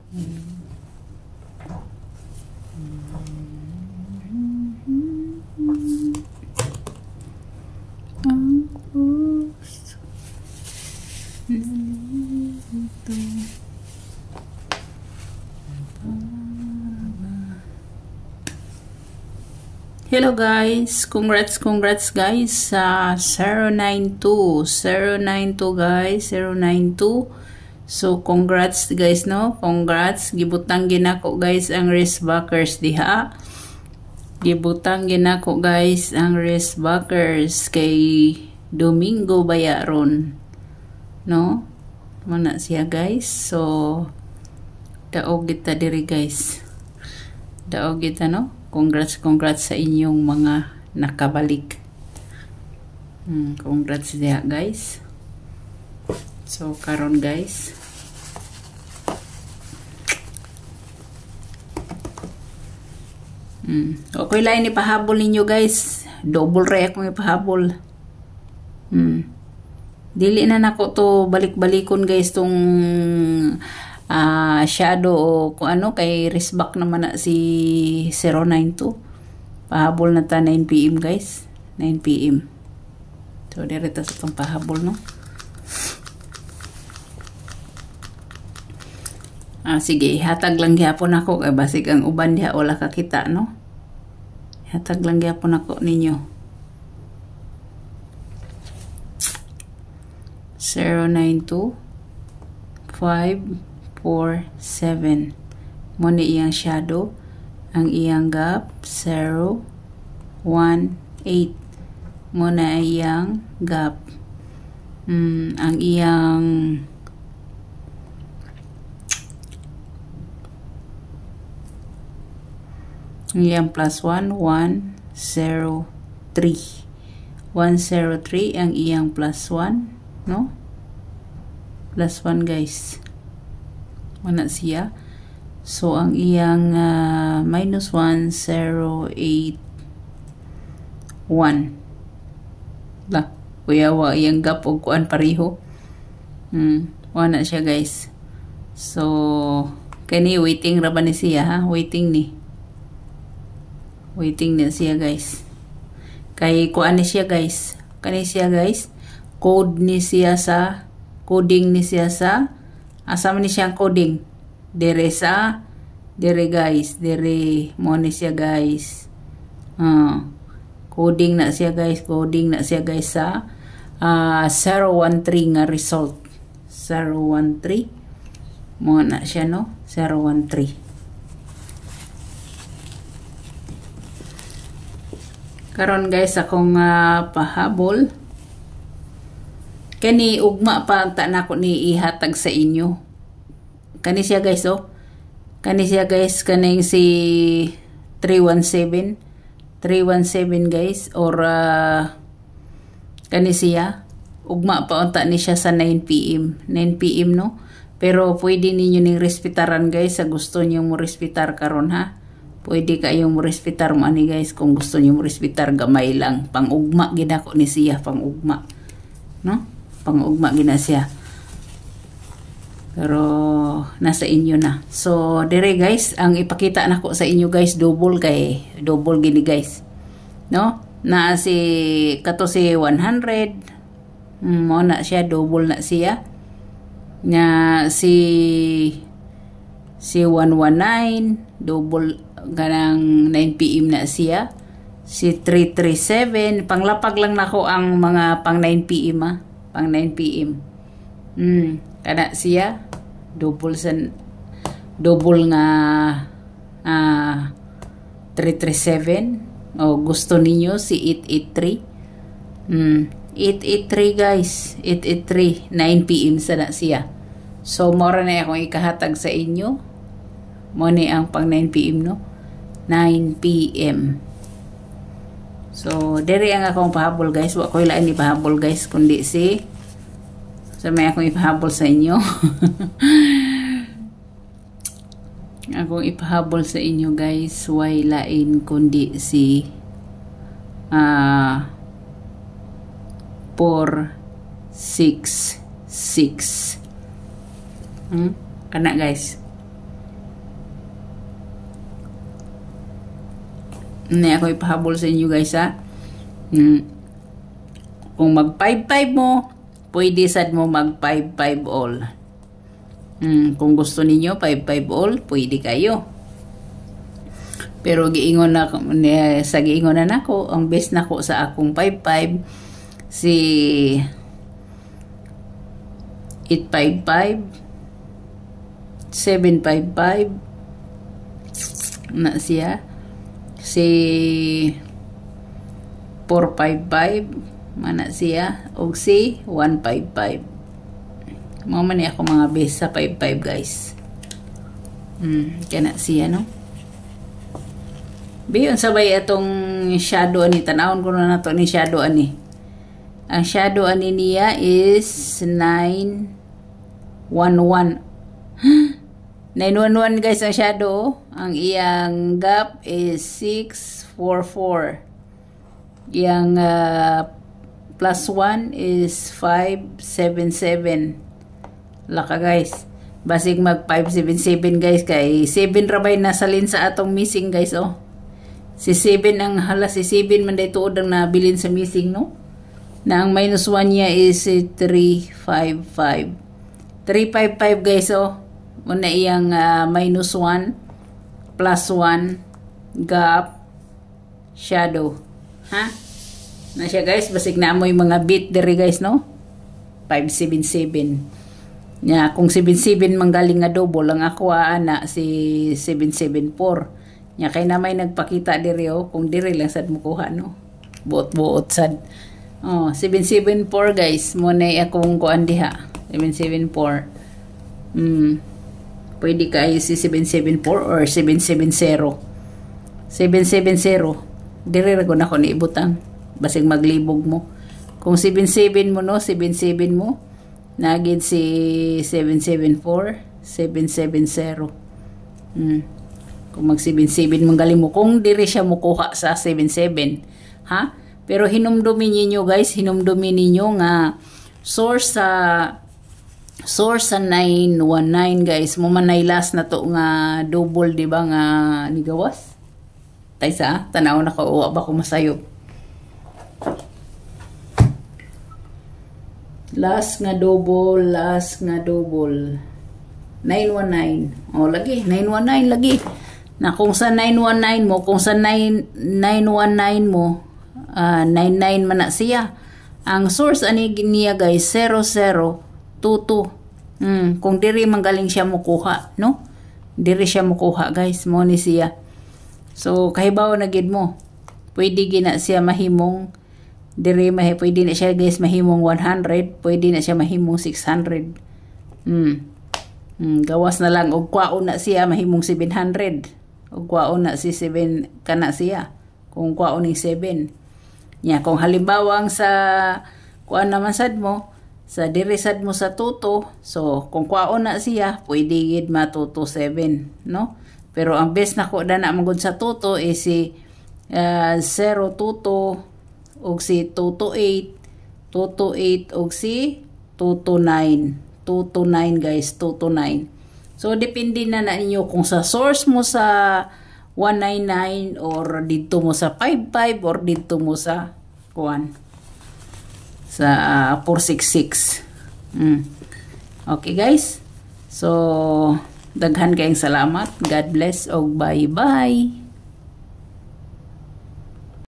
Ang puso nalilito. Hello guys, congrats guys sa 092 guys, 092. So congrats guys, no, congrats, gibutang ginako guys ang wristbackers diha, gibutang ginako guys ang wristbackers kay Domingo Bayaron, no, mana siya guys. So daog kita diri guys, daog kita, no. Congrats sa inyong mga nakabalik. Congrats diha guys. So karon guys, okay lang ipahabol ninyo guys. Double re akong ipahabol. Dili na nako to balik-balikon guys tong shadow o kung ano, kay wristback naman na si 092. Pahabol na ta 9 PM guys, 9 PM. So direta sa itong pahabol, no. Sige, hatag lang gyapon ako kay basig ang uban diha wala kakita, no. Hatag lang gyapon ako ninyo. 092 5 4, 7. Mo ni iyang shadow. Ang iyang gap 0, 1, 8. Mo na iyang gap. Ang iyang plus 1, 1, 0, 3. 103 ang iyang plus 1, no? Plus 1 guys. Mana siya. So ang iyang minus 1, 0, 8, 1. La, kuya wa iyang gap og kuan pareho. Wala siya guys. So kani waiting ra ba ni siya, ha? Waiting ni. Waiting na siya guys. Kay kuan ni siya guys. Kani siya guys. Code ni siya sa coding ni siya sa asa man ni siyang coding. Dire sa dire guys, dire mo ni siya guys. Coding na siya guys, coding na siya guys sa 013 nga result. 013 mo na siya, no? 013. Karon guys akong pahabol. Kani ugma pa ta nako ni ihatag sa inyo. Kani siya guys, oh. Kani siya guys, kaning si 317 guys, or kani siya ugma pa unta ni siya sa 9 PM, no. Pero pwede ninyo ning respetaran guys sa gusto niyo mo respetar karon, ha. Pwede kayong mo respetar mo ani guys kung gusto niyo mo respetar, gamay lang. Pang-ugma gid ako ni siya, pang-ugma, no. Pang-ugma gina siya. Pero nasa inyo na. So dire guys, ang ipakita nako sa inyo guys, double kay double gini guys, no. Na si kato si 100, mo na siya, double na siya. Na si 119 double ganang 9 PM na siya. Si 337 panglapag lang nako ang mga pang 9 PM, ha. Pang 9 PM. Kana siya double nga 337. O gusto ninyo si 883. 883 guys, 883 9 PM sa na siya. So mora na akong ikahatag sa inyo. Mo ni ang pang 9 PM, no. 9 PM. So diri ang akong pahabol guys. Wa ko lain ni pahabol guys kundi si may akong ipahabol sa inyo. Akong ipahabol sa inyo guys, way lain kundi si 466. Kana guys. Na ako ipahabol sa inyo guys ha. Kung mag 5-5 mo, pwede sad mo mag 5-5 all. Kung gusto ninyo 5-5 all, pwede kayo. Pero giingon na sa giingon na nako, ang best nako sa akong 5-5 si 855 755 na siya, si 455 mana siya, og si 155. Mga man ako mga best sa 55 guys. Kana siya no. Biyon sabay atong shadow ani, tanawon ko na nato ni shadow ani. Ang shadow ani niya is 911. 911 guys ang shadow. Ang iyang gap is 644. Yang plus 1 is 577. Laka guys. Basig mag 577 guys kay 7 rabay nasalin sa atong missing guys oh. Si 7 ang hala, si 7 man day tuod ang nabilin sa missing no. Na ang minus 1 niya is 355. 355 guys oh. Muna iyang minus 1 plus 1 gap shadow. Ha? Na siya guys, basig na amoy mga bit diri guys no. 577. Nya kung 77 manggaling nga double ang ako ana si 774. Nya kay na may nagpakita diri oh, kung diri lang sad mo kuha no. Buot-buot sad. Oh, 774 guys, mo na akong kuan diha. 774. Pwede kayo si 774 or 770. 770. Diri ra gud ako ni ibutang. Basig maglibog mo. Kung 77 mo no, 77 mo. Nagid si 774, 770. Kung mag 77 manggaling mo, kung diri siya mukuha sa 77, ha? Pero hinumdumin niyo guys, hinumdumin niyo nga source sa 919 guys. Mo man last na to nga double di ba nga nigawas? Taysa, tanaw na ko uwa ba ko masayo. Last nga double 919. Oh lagi 919 lagi. Na kung sa 919 mo, kung sa 919 mo, 99 man na siya. Ang source ani niya guys 0022. Kung diri manggaling siya mukuha, no? Diri siya mukuha guys, mo ni siya. So kahibaw na gid mo. Pwede gina siya mahimong diri pwede na siya guys mahimong 100, pwede na siya mahimong 600. Gawas na lang og kwaon na siya mahimong 700. Og kwaon na si 7 kana siya. Kung kwaon ni 7. Nya kung halimbawa ang sa kuan naman sad mo, sa diri sad mo sa tuto, so kung kwaon na siya, pwede gid matuto 7, no? Pero ang best nako na magud sa tuto is si 0 tuto og si 228, 228 og si 229. 229 guys, 229. So depende na ninyo kung sa source mo sa 199 or dito mo sa 55 or dito mo sa kuan sa 466. Okay guys. So daghan kayong salamat. God bless og bye-bye.